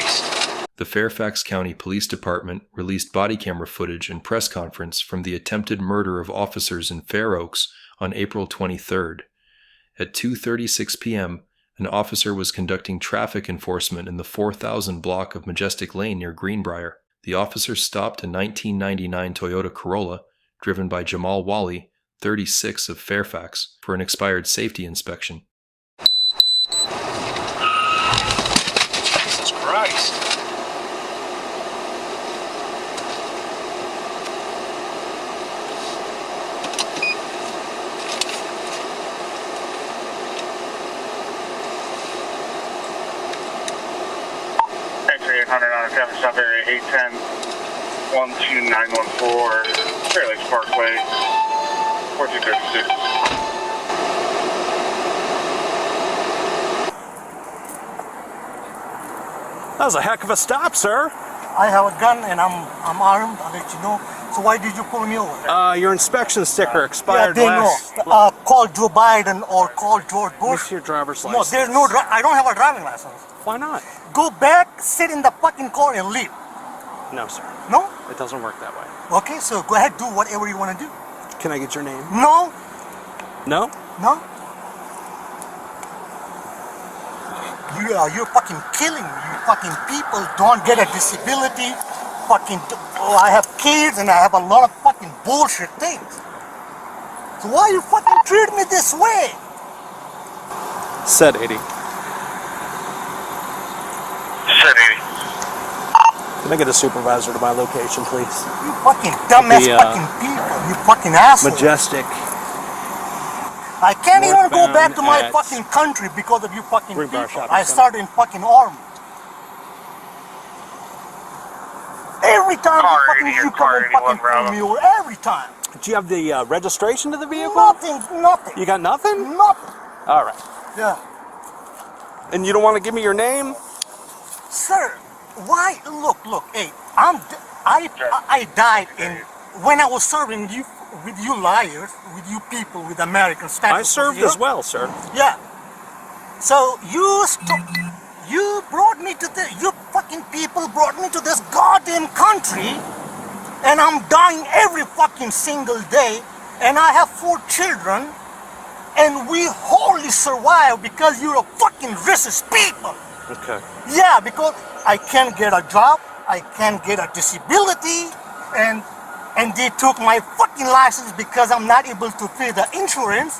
Christ! The Fairfax County Police Department released body camera footage and press conference from the attempted murder of officers in Fair Oaks on April 23rd. At 2:36 p.m., an officer was conducting traffic enforcement in the 4000 block of Majestic Lane near Greenbriar. The officer stopped a 1999 Toyota Corolla, driven by Jamal Wali, 36 of Fairfax, for an expired safety inspection. Jesus Christ! X-ray 800 on a traffic stop area 810 12914 Fairfax Parkway 1436. That was a heck of a stop, sir. I have a gun and I'm armed, I'll let you know. So why did you pull me over? Your inspection sticker expired yeah, they last... know. Call Joe Biden or call George Bush. What's your driver's No, license? there's no, I don't have a driving license. Why not? Go back, sit in the fucking car and leave. No, sir. No? It doesn't work that way. Okay, so go ahead, do whatever you want to do. Can I get your name? No? No? No? You're fucking killing me. You fucking people don't get a disability. Fucking, I have kids and I have a lot of fucking bullshit things. So why you fucking treat me this way? Said 80. Said 80. Can I get a supervisor to my location, please? You fucking dumbass fucking people. You fucking asshole. Majestic. I can't even go Northbound back to my at fucking country because of you fucking Greenbriar people. Shopping I Center. started in fucking army. Every time you come and fucking pull me over, every time. Do you have the registration to the vehicle? Nothing. You got nothing? Nothing. All right. Yeah. And you don't want to give me your name? Sir, why? Look, hey, I died when I was serving you, with you liars, with you people, with American status. I served as well, sir. Yeah. So you brought me to you fucking people brought me to this goddamn country, and I'm dying every fucking single day, and I have 4 children, and we wholly survive because you're a fucking racist people. Okay. Yeah, because I can't get a job, I can't get a disability, and they took my fucking license because I'm not able to pay the insurance.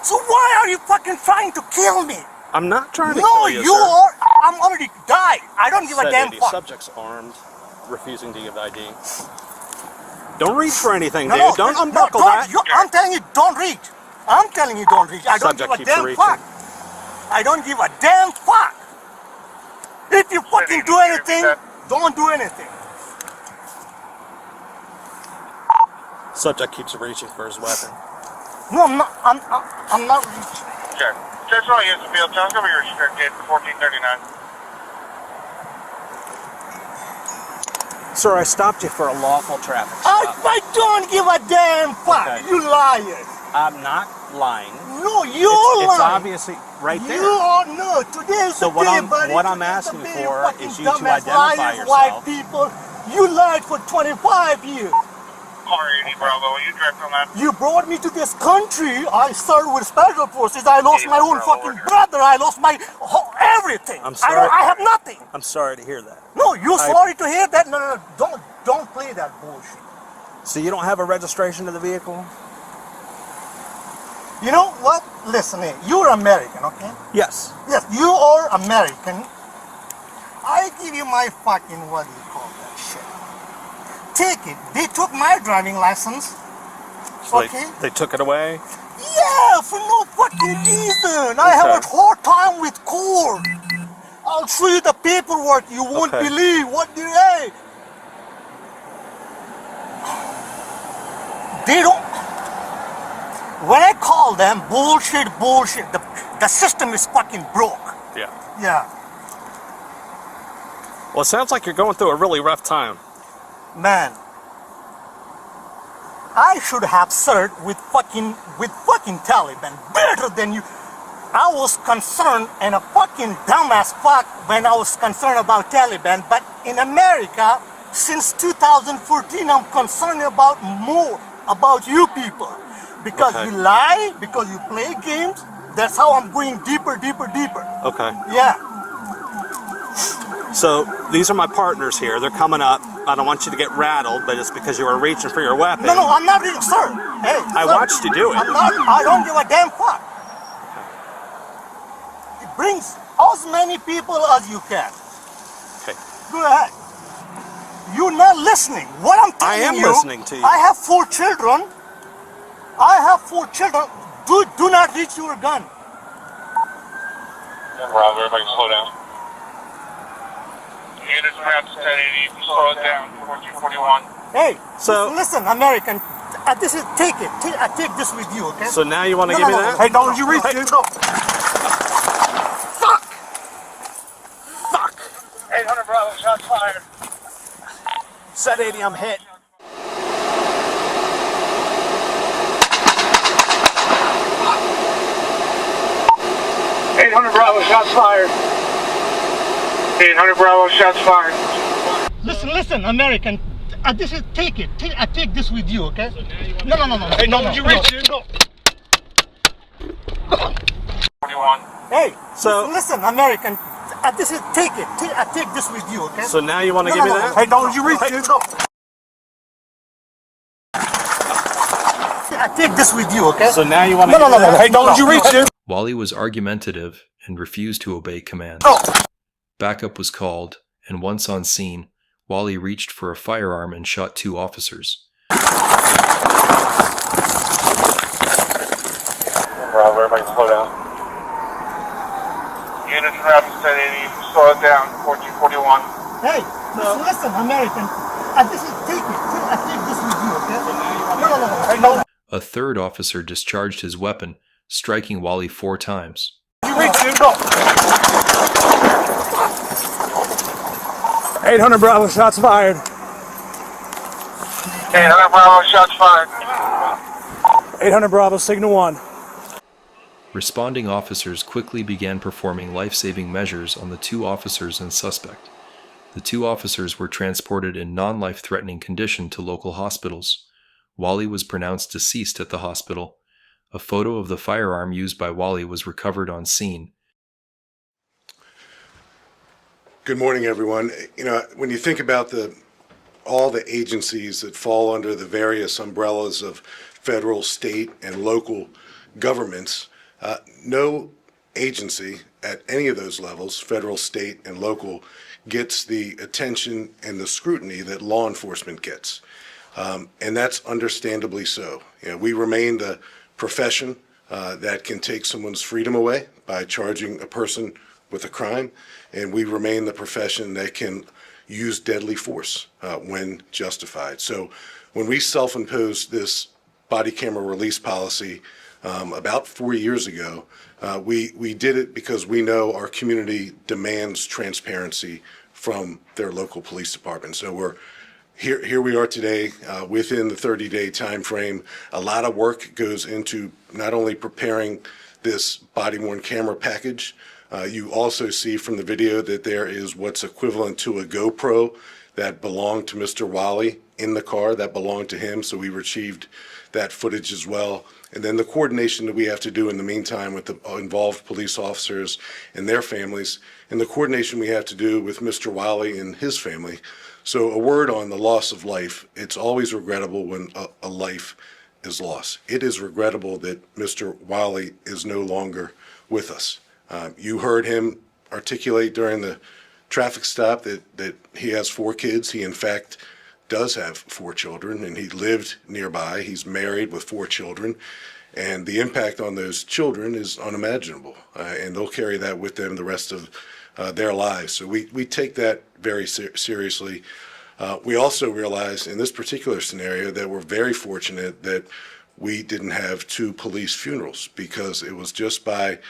So why are you fucking trying to kill me? I'm not trying to No, kill you, you sir. are. I'm already died. I don't give a Said damn 80. fuck. Subject's armed, refusing to give ID. Don't reach for anything, No, dude. Don't unbuckle that. I'm telling you, don't reach. I'm telling you, don't reach. I don't Subject give a keeps damn reaching. fuck. I don't give a damn fuck. If you fucking do anything, don't do anything. Subject keeps reaching for his weapon. No, I'm not reaching. Sure. Just all use the field. Tell us over your restricted 1439. Sir, I stopped you for a lawful traffic stop. I don't give a damn fuck. Okay. You liars. I'm not lying. No, you're It's lying. obviously right there. You are no. Today's So the what day, I'm- buddy. what I'm Today's the asking day, for fucking is you to dumbass identify liars, yourself. White people, you lied for 25 years. R80 Bravo, will you direct on that? You brought me to this country. I served with special forces. I lost my own fucking brother. I lost my everything. I'm sorry. I have nothing. I'm sorry to hear that. No, you're sorry to hear that. No. Don't play that bullshit. So you don't have a registration to the vehicle? You know what? Listen, hey, you're American, okay? Yes. Yes, you are American. I give you my fucking, what do you call that shit? Take it. They took my driving license. So Okay? They took it away? Yeah, for no fucking reason. I have a hard time with court. I'll show you the paperwork. You won't Okay. believe what they say. They don't. When I call them bullshit, the system is fucking broke. Yeah. Yeah. Well, it sounds like you're going through a really rough time. Man, I should have served with fucking Taliban better than you. I was concerned and a fucking dumbass fuck when I was concerned about Taliban, but in America, since 2014, I'm concerned about more about you people. Because Okay. you lie, because you play games, that's how I'm going deeper, deeper, deeper. Okay. Yeah. So these are my partners here. They're coming up. I don't want you to get rattled, but it's because you were reaching for your weapon. No, I'm not reading, sir. Hey, I sir, watched you do it. I don't give a damn fuck. It brings as many people as you can. Okay. Go ahead. You're not listening. What I'm telling you. I am listening to you. I have 4 children. Do not reach your gun. Rob, everybody slow down. Units perhaps 1080, slow it down, 1441. Hey, So- listen, American. This is take it. I take this with you, okay? So now you want to No, give no, me no, that? Hey, don't you reach, dude. No. Fuck! Fuck! 800 Bravo, shots fired. Set 80, I'm hit. Bravo, shots fired. 800 Bravo, shots fired. Listen, American. This is take it. I take this with you, okay? No. Hey, don't you reach, dude. No. 41. Hey, So- listen, American. This is take it. I take this with you, okay? So now you want to give me that? Hey, don't you reach, dude. No. I take this with you, okay? So now you want to No. give me that? Hey, don't you reach, dude. Wali was argumentative and refused to obey commands. No. Backup was called, and once on scene, Wali reached for a firearm and shot 2 officers. Bravo, everybody slow down. Units perhaps 1080, slow it down, 1441. Hey, listen, American. This is take it. I take this with you, okay? No. Hey, don't A third officer discharged his weapon, striking Wali 4 times. you reach, dude. No. 800 Bravo, shots fired. 800 Bravo, shots fired. 800 Bravo, signal 1. Responding officers quickly began performing life-saving measures on the 2 officers and suspect. The 2 officers were transported in non-life-threatening condition to local hospitals. Wali was pronounced deceased at the hospital. A photo of the firearm used by Wali was recovered on scene. Good morning, everyone. You know, when you think about all the agencies that fall under the various umbrellas of federal, state, and local governments, no agency at any of those levels, federal, state, and local, gets the attention and the scrutiny that law enforcement gets. And that's understandably so. You know, we remain the profession that can take someone's freedom away by charging a person with a crime, and we remain the profession that can use deadly force when justified. So when we self-imposed this body camera release policy about 4 years ago, we did it because we know our community demands transparency from their local police department. So here we are today within the 30-day time frame. A lot of work goes into not only preparing this body-worn camera package. You also see from the video that there is what's equivalent to a GoPro that belonged to Mr. Wali in the car, that belonged to him, so we retrieved that footage as well. And then the coordination that we have to do in the meantime with the involved police officers and their families, and the coordination we have to do with Mr. Wali and his family. So a word on the loss of life. It's always regrettable when a life is lost. It is regrettable that Mr. Wali is no longer with us. You heard him articulate during the traffic stop that he has 4 kids. He, in fact, does have 4 children, and he lived nearby. He's married with 4 children, and the impact on those children is unimaginable, and they'll carry that with them the rest of their lives. So we take that very seriously. We also realize in this particular scenario that we're very fortunate that we didn't have 2 police funerals, because it was just by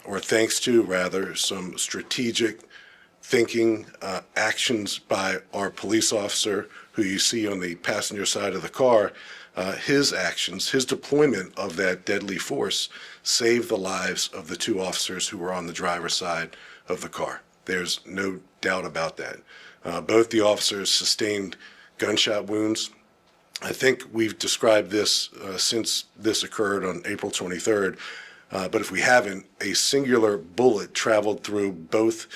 or thanks to, rather, some strategic thinking, actions by our police officer, who you see on the passenger side of the car, his actions, his deployment of that deadly force saved the lives of the two officers who were on the driver's side of the car. There's no doubt about that. Both the officers sustained gunshot wounds. I think we've described this since this occurred on April 23rd, but if we haven't, a singular bullet traveled through both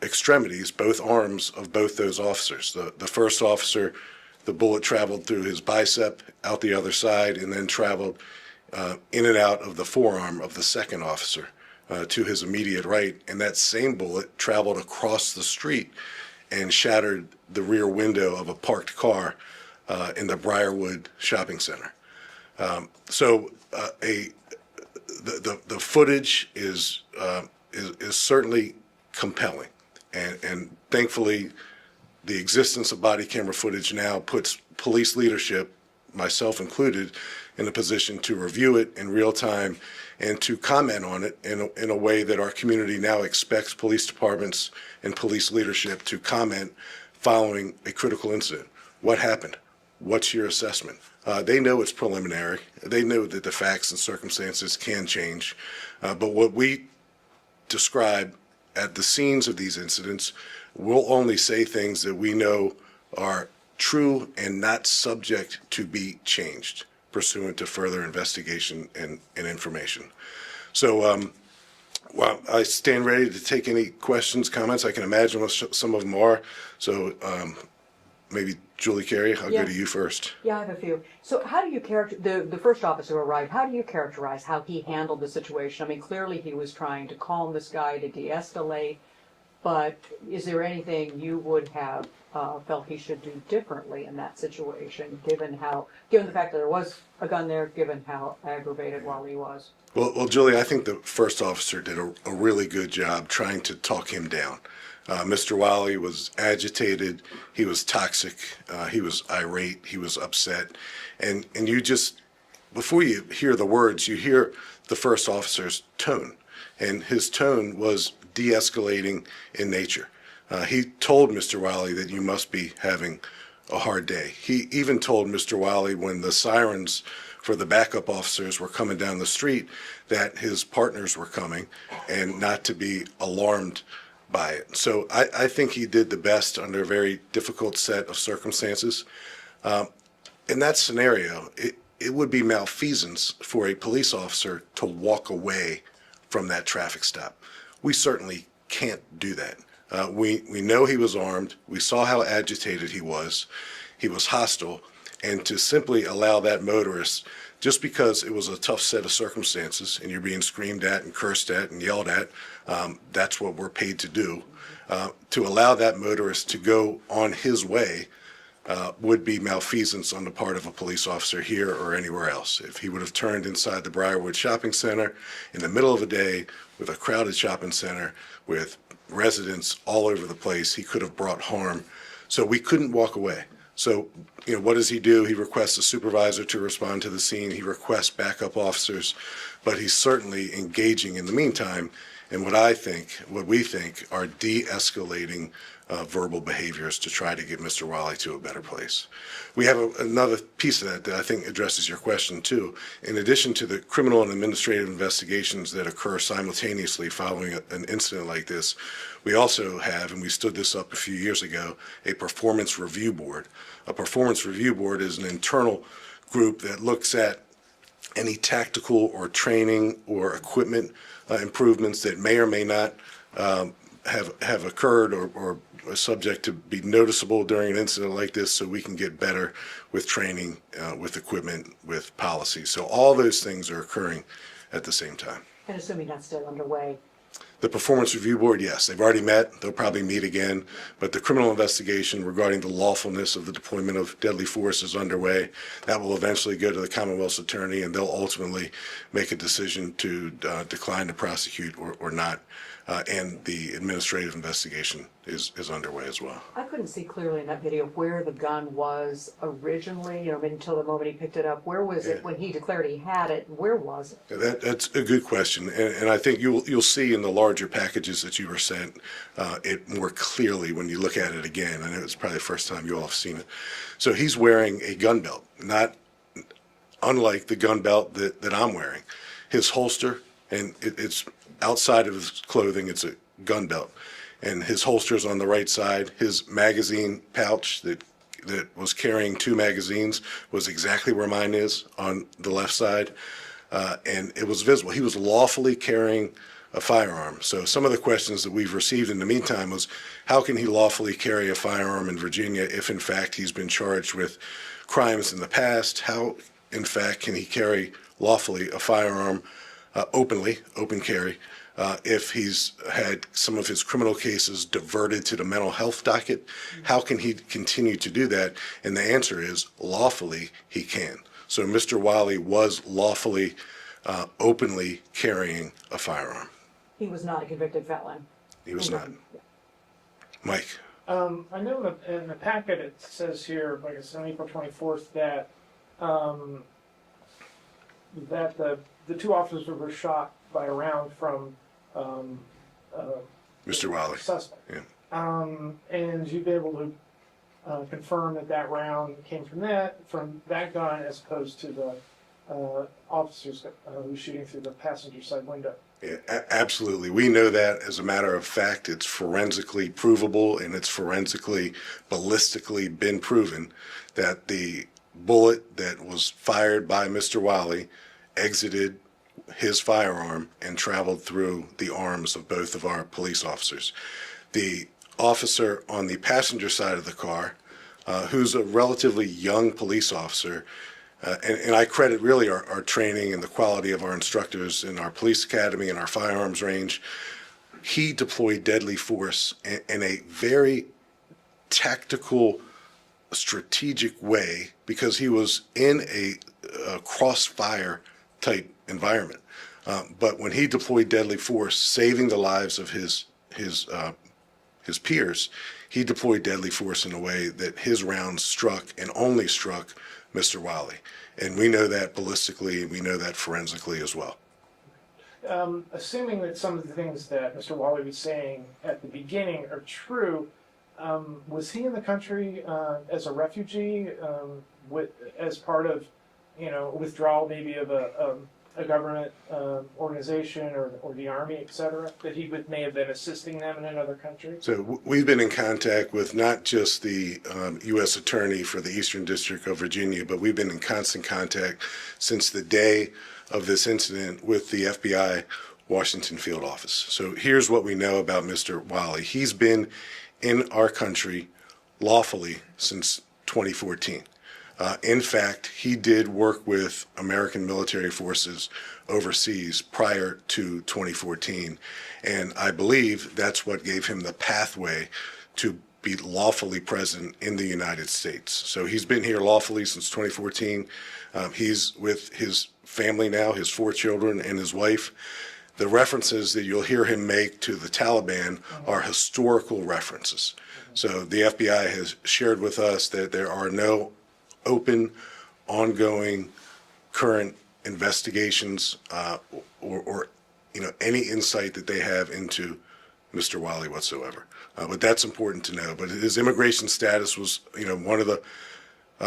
extremities, both arms of both those officers. The first officer, the bullet traveled through his bicep, out the other side, and then traveled in and out of the forearm of the second officer to his immediate right. And that same bullet traveled across the street and shattered the rear window of a parked car in the Briarwood shopping center. The footage is certainly compelling, and thankfully, the existence of body camera footage now puts police leadership, myself included, in a position to review it in real time and to comment on it in a way that our community now expects police departments and police leadership to comment following a critical incident. What happened? What's your assessment? They know it's preliminary. They know that the facts and circumstances can change. But what we describe at the scenes of these incidents, we'll only say things that we know are true and not subject to be changed pursuant to further investigation and information. So well, I stand ready to take any questions, comments. I can imagine what some of them are. So maybe Julie Carey, I'll go to you first. Yeah, I have a few. So how do you the first officer arrived, how do you characterize how he handled the situation? I mean, clearly he was trying to calm this guy, to de-escalate, but is there anything you would have felt he should do differently in that situation, given the fact that there was a gun there, given how aggravated Wali was? Well, Julie, I think the first officer did a really good job trying to talk him down. Mr. Wali was agitated, he was toxic, he was irate, he was upset, and you just, before you hear the words, you hear the first officer's tone, and his tone was de-escalating in nature. He told Mr. Wali that you must be having a hard day. He even told Mr. Wali when the sirens for the backup officers were coming down the street that his partners were coming and not to be alarmed by it. So I think he did the best under a very difficult set of circumstances. In that scenario, it would be malfeasance for a police officer to walk away from that traffic stop. We certainly can't do that. We know he was armed. We saw how agitated he was. He was hostile. And to simply allow that motorist, just because it was a tough set of circumstances and you're being screamed at and cursed at and yelled at, that's what we're paid to do. To allow that motorist to go on his way would be malfeasance on the part of a police officer here or anywhere else. If he would have turned inside the Briarwood Shopping Center in the middle of the day with a crowded shopping center with residents all over the place, he could have brought harm. So we couldn't walk away. So, what does he do? He requests a supervisor to respond to the scene. He requests backup officers, but he's certainly engaging in the meantime in what we think are de-escalating verbal behaviors to try to get Mr. Wali to a better place. We have another piece of that I think addresses your question too. In addition to the criminal and administrative investigations that occur simultaneously following an incident like this, we also have, and we stood this up a few years ago, a performance review board. A performance review board is an internal group that looks at any tactical or training or equipment improvements that may or may not have occurred or are subject to be noticeable during an incident like this, so we can get better with training, with equipment, with policy. So all those things are occurring at the same time. And assuming that's still underway. The Performance Review Board, yes, they've already met. They'll probably meet again. But the criminal investigation regarding the lawfulness of the deployment of deadly force is underway. That will eventually go to the Commonwealth's attorney, and they'll ultimately make a decision to decline to prosecute or not. And the administrative investigation is underway as well. I couldn't see clearly in that video where the gun was originally, until the moment he picked it up. Where was it when he declared he had it? Where was it? That's a good question, and I think you'll see in the larger packages that you were sent it more clearly when you look at it again. I know it's probably the first time you all have seen it. So he's wearing a gun belt, not unlike the gun belt that I'm wearing. His holster, and it's outside of his clothing, it's a gun belt. And his holster's on the right side. His magazine pouch that was carrying 2 magazines was exactly where mine is, on the left side. And it was visible. He was lawfully carrying a firearm. So some of the questions that we've received in the meantime was, how can he lawfully carry a firearm in Virginia if in fact he's been charged with crimes in the past? How in fact can he carry lawfully a firearm open carry, if he's had some of his criminal cases diverted to the mental health docket? How can he continue to do that? And the answer is, lawfully he can. So Mr. Wali was lawfully, openly carrying a firearm. He was not a convicted felon. He was not. Mike? I know in the packet it says here, like it's on April 24th, that that the 2 officers were shot by a round from Mr. Wali. Suspect. Yeah. And you'd be able to confirm that round came from that gun, as opposed to the officers who were shooting through the passenger side window. Yeah, absolutely. We know that. As a matter of fact, it's forensically provable, and it's forensically, ballistically been proven that the bullet that was fired by Mr. Wali exited his firearm and traveled through the arms of both of our police officers. The officer on the passenger side of the car, who's a relatively young police officer, and I credit really our training and the quality of our instructors in our police academy and our firearms range. He deployed deadly force in a very tactical, strategic way, because he was in a crossfire type environment. But when he deployed deadly force, saving the lives of his peers, he deployed deadly force in a way that his rounds struck, and only struck, Mr. Wali. And we know that ballistically, and we know that forensically as well. Assuming that some of the things that Mr. Wali was saying at the beginning are true, was he in the country as a refugee, as part of, withdrawal maybe of a government organization or the army, et cetera, that he may have been assisting them in another country? So we've been in contact with not just the U.S. Attorney for the Eastern District of Virginia, but we've been in constant contact since the day of this incident with the FBI Washington Field Office. So here's what we know about Mr. Wali. He's been in our country lawfully since 2014. In fact, he did work with American military forces overseas prior to 2014, and I believe that's what gave him the pathway to be lawfully present in the United States. So he's been here lawfully since 2014. He's with his family now, his 4 children and his wife. The references that you'll hear him make to the Taliban are historical references. So the FBI has shared with us that there are no open, ongoing, current investigations or any insight that they have into Mr. Wali whatsoever. But that's important to know. But his immigration status was, one of the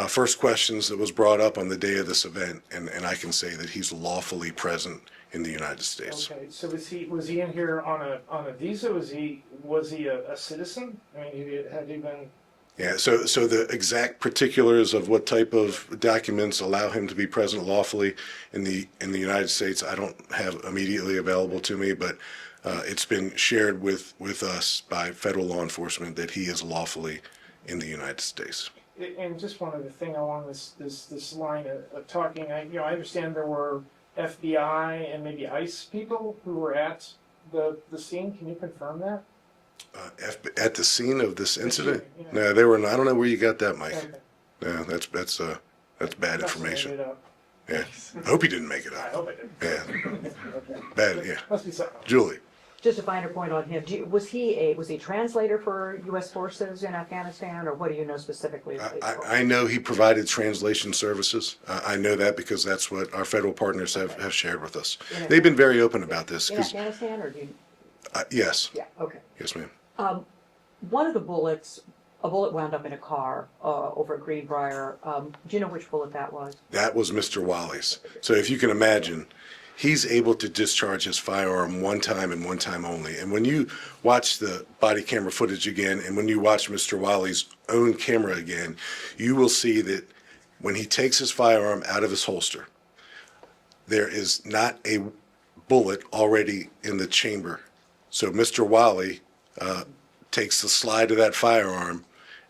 first questions that was brought up on the day of this event, and I can say that he's lawfully present in the United States. Okay, so was he in here on a visa? Was he a citizen? I mean, had he been? Yeah, so the exact particulars of what type of documents allow him to be present lawfully in the United States, I don't have immediately available to me, but it's been shared with us by federal law enforcement that he is lawfully in the United States. And just one other thing along this line of talking, I understand there were FBI and maybe ICE people who were at the scene. Can you confirm that? At the scene of this incident? Yeah. No, they were not. I don't know where you got that, Mike. Okay. No, that's bad information. Made it up. Yeah, I hope he didn't make it I up. hope it did. Yeah, Okay. bad. Yeah, Must be something else. Julie. Just a finer point on him. Was he a translator for U.S. forces in Afghanistan, or what do you know specifically? I know he provided translation services. I know that because that's what our federal partners have shared with us. They've been very open about this. In Afghanistan, or do you? Yes. Yeah. Okay. Yes, ma'am. One of the bullets a bullet wound up in a car over at Greenbriar. Do you know which bullet that was? That was Mr. Wali's. So if you can imagine, he's able to discharge his firearm one time and one time only. And when you watch the body camera footage again, and when you watch Mr. Wali's own camera again, you will see that when he takes his firearm out of his holster, there is not a bullet already in the chamber. So Mr. Wali takes the slide of that firearm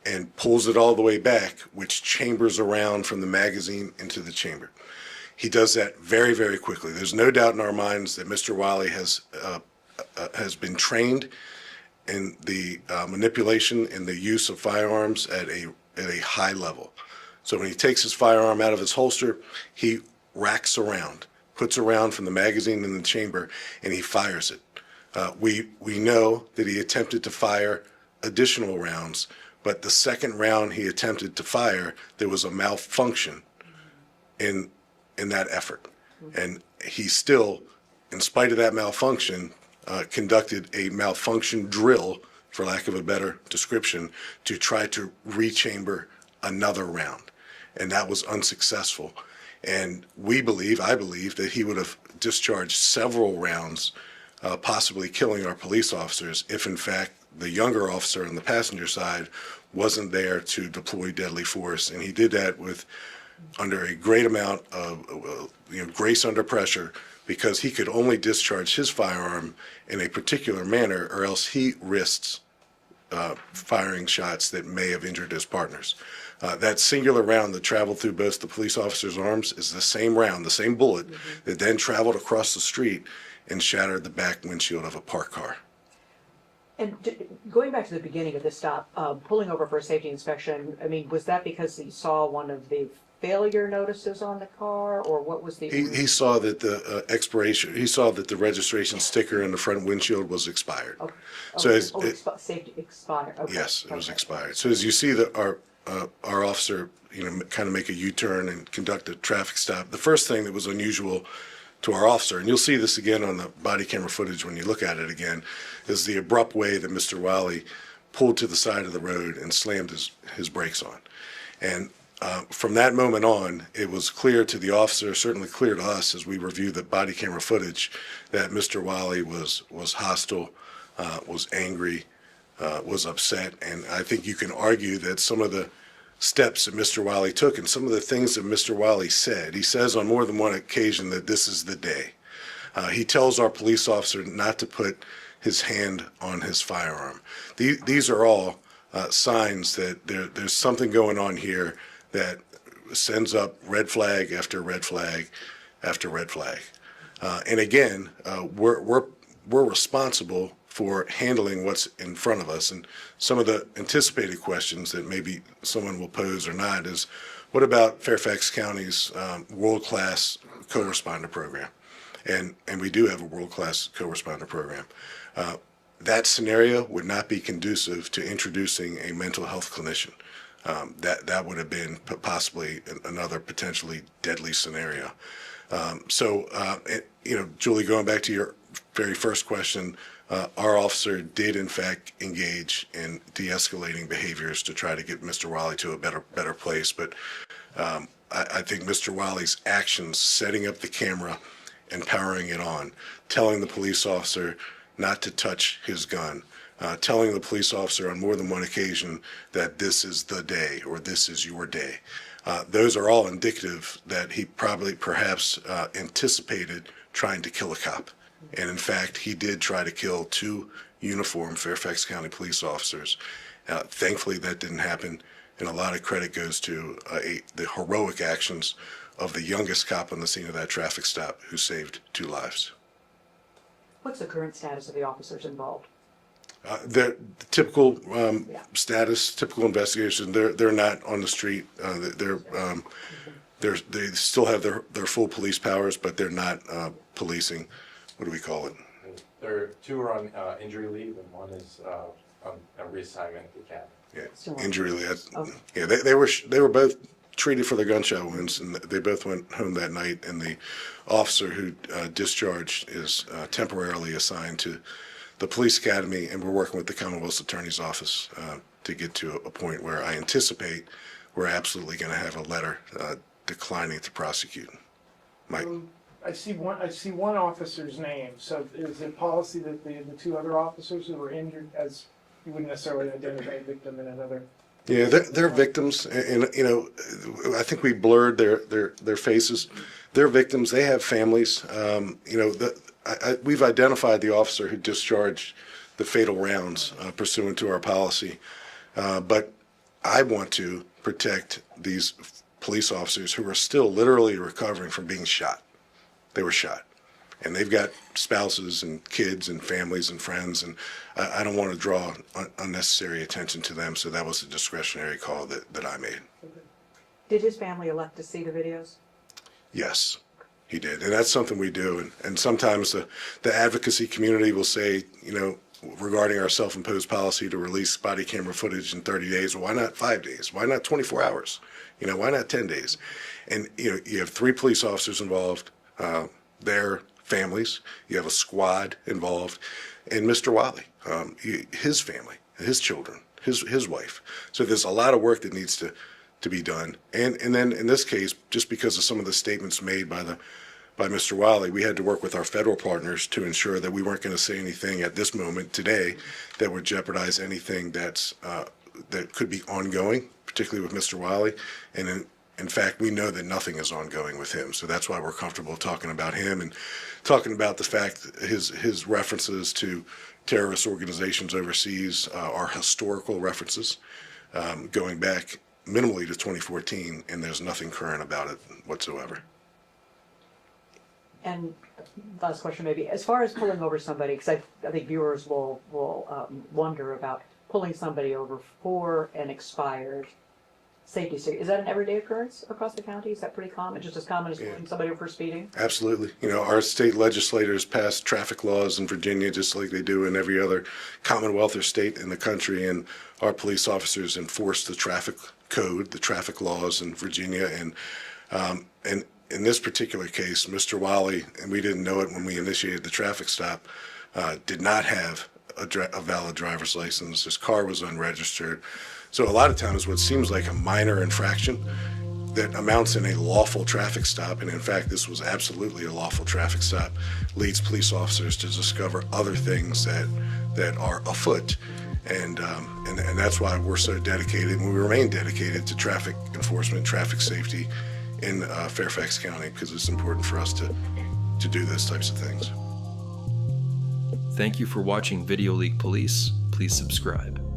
and pulls it all the way back, which chambers around from the magazine into the chamber. He does that very, very quickly. There's no doubt in our minds that Mr. Wali has been trained in the manipulation and the use of firearms at a high level. So when he takes his firearm out of his holster, he racks around, puts around from the magazine in the chamber, and he fires it. We know that he attempted to fire additional rounds, but the second round he attempted to fire, there was a malfunction in that effort. And he still, in spite of that malfunction, conducted a malfunction drill, for lack of a better description, to try to rechamber another round. And that was unsuccessful. And I believe that he would have discharged several rounds, possibly killing our police officers, if in fact the younger officer on the passenger side wasn't there to deploy deadly force. And he did that under a great amount of grace under pressure, because he could only discharge his firearm in a particular manner, or else he risks firing shots that may have injured his partners. That singular round that traveled through both the police officers' arms is the same round, the same bullet, that then traveled across the street and shattered the back windshield of a parked car. And going back to the beginning of this stop, pulling over for a safety inspection, I mean, was that because he saw one of the failure notices on the car, or what was the... He saw that the he saw that the registration sticker in the front windshield was expired. Okay. So Safety expired. Okay. Yes, it was expired. So as you see that our officer, kind of make a U-turn and conduct a traffic stop, the first thing that was unusual to our officer, and you'll see this again on the body camera footage when you look at it again, is the abrupt way that Mr. Wali pulled to the side of the road and slammed his brakes on. And from that moment on, it was clear to the officer, certainly clear to us as we reviewed the body camera footage, that Mr. Wali was hostile, was angry, was upset. And I think you can argue that some of the steps that Mr. Wali took and some of the things that Mr. Wali said, he says on more than one occasion that this is the day. He tells our police officer not to put his hand on his firearm. These are all signs that there's something going on here that sends up red flag after red flag after red flag. And again, we're responsible for handling what's in front of us. And some of the anticipated questions that maybe someone will pose or not is, what about Fairfax County's world-class co-responder program? And we do have a world-class co-responder program. That scenario would not be conducive to introducing a mental health clinician. That would have been possibly another potentially deadly scenario. Julie, going back to your very first question, our officer did in fact engage in de-escalating behaviors to try to get Mr. Wali to a better place. But I think Mr. Wali's actions, setting up the camera and powering it on, telling the police officer not to touch his gun, telling the police officer on more than one occasion that this is the day or this is your day. Those are all indicative that he perhaps anticipated trying to kill a cop. And in fact, he did try to kill 2 uniformed Fairfax County police officers. Thankfully, that didn't happen. And a lot of credit goes to the heroic actions of the youngest cop on the scene of that traffic stop, who saved 2 lives. What's the current status of the officers involved? The typical status, typical investigation. They're not on the street. They still have their full police powers, but they're not policing. What do we call it? There 2 are on injury leave, and 1 is on a reassignment to the academy. Yeah, injury leave. Okay. Yeah, they were both treated for their gunshot wounds, and they both went home that night. And the officer who discharged is temporarily assigned to the police academy, and we're working with the Commonwealth's Attorney's Office to get to a point where I anticipate we're absolutely going to have a letter declining to prosecute. Mike? I see one officer's name. So is it policy that the two other officers who were injured, as you wouldn't necessarily identify a victim in another? Yeah, they're victims, and you know, I think we blurred their faces. They're victims. They have families. You know, we've identified the officer who discharged the fatal rounds pursuant to our policy, but I want to protect these police officers who are still literally recovering from being shot. They were shot, and they've got spouses and kids and families and friends, and I don't want to draw unnecessary attention to them, so that was a discretionary call that I made. Did his family elect to see the videos? Yes, he did, and that's something we do, and sometimes the advocacy community will say, you know, regarding our self-imposed policy to release body camera footage in 30 days, well, why not 5 days? Why not 24 hours? You know, why not 10 days? And, you know, you have 3 police officers involved, their families, you have a squad involved, and Mr. Wali, his family, his children, his wife. So there's a lot of work that needs to be done. And then in this case, just because of some of the statements made by Mr. Wali, we had to work with our federal partners to ensure that we weren't going to say anything at this moment today that would jeopardize anything that could be ongoing, particularly with Mr. Wali. And in fact, we know that nothing is ongoing with him. So that's why we're comfortable talking about him and talking about the fact that his references to terrorist organizations overseas are historical references going back minimally to 2014, and there's nothing current about it whatsoever. And last question maybe, as far as pulling over somebody, because I think viewers will wonder about pulling somebody over for an expired safety sticker. Is that an everyday occurrence across the county? Is that pretty common? Just as common as pulling somebody over for speeding? Absolutely. You know, our state legislators passed traffic laws in Virginia just like they do in every other commonwealth or state in the country, and our police officers enforce the traffic code, the traffic laws in Virginia, and in this particular case, Mr. Wali, and we didn't know it when we initiated the traffic stop, did not have a valid driver's license. His car was unregistered. So a lot of times what seems like a minor infraction that amounts in a lawful traffic stop, and in fact this was absolutely a lawful traffic stop, leads police officers to discover other things that are afoot. And that's why we're so dedicated, and we remain dedicated to traffic enforcement, traffic safety in Fairfax County, because it's important for us to do those types of things. Thank you for watching Video League Police. Please subscribe.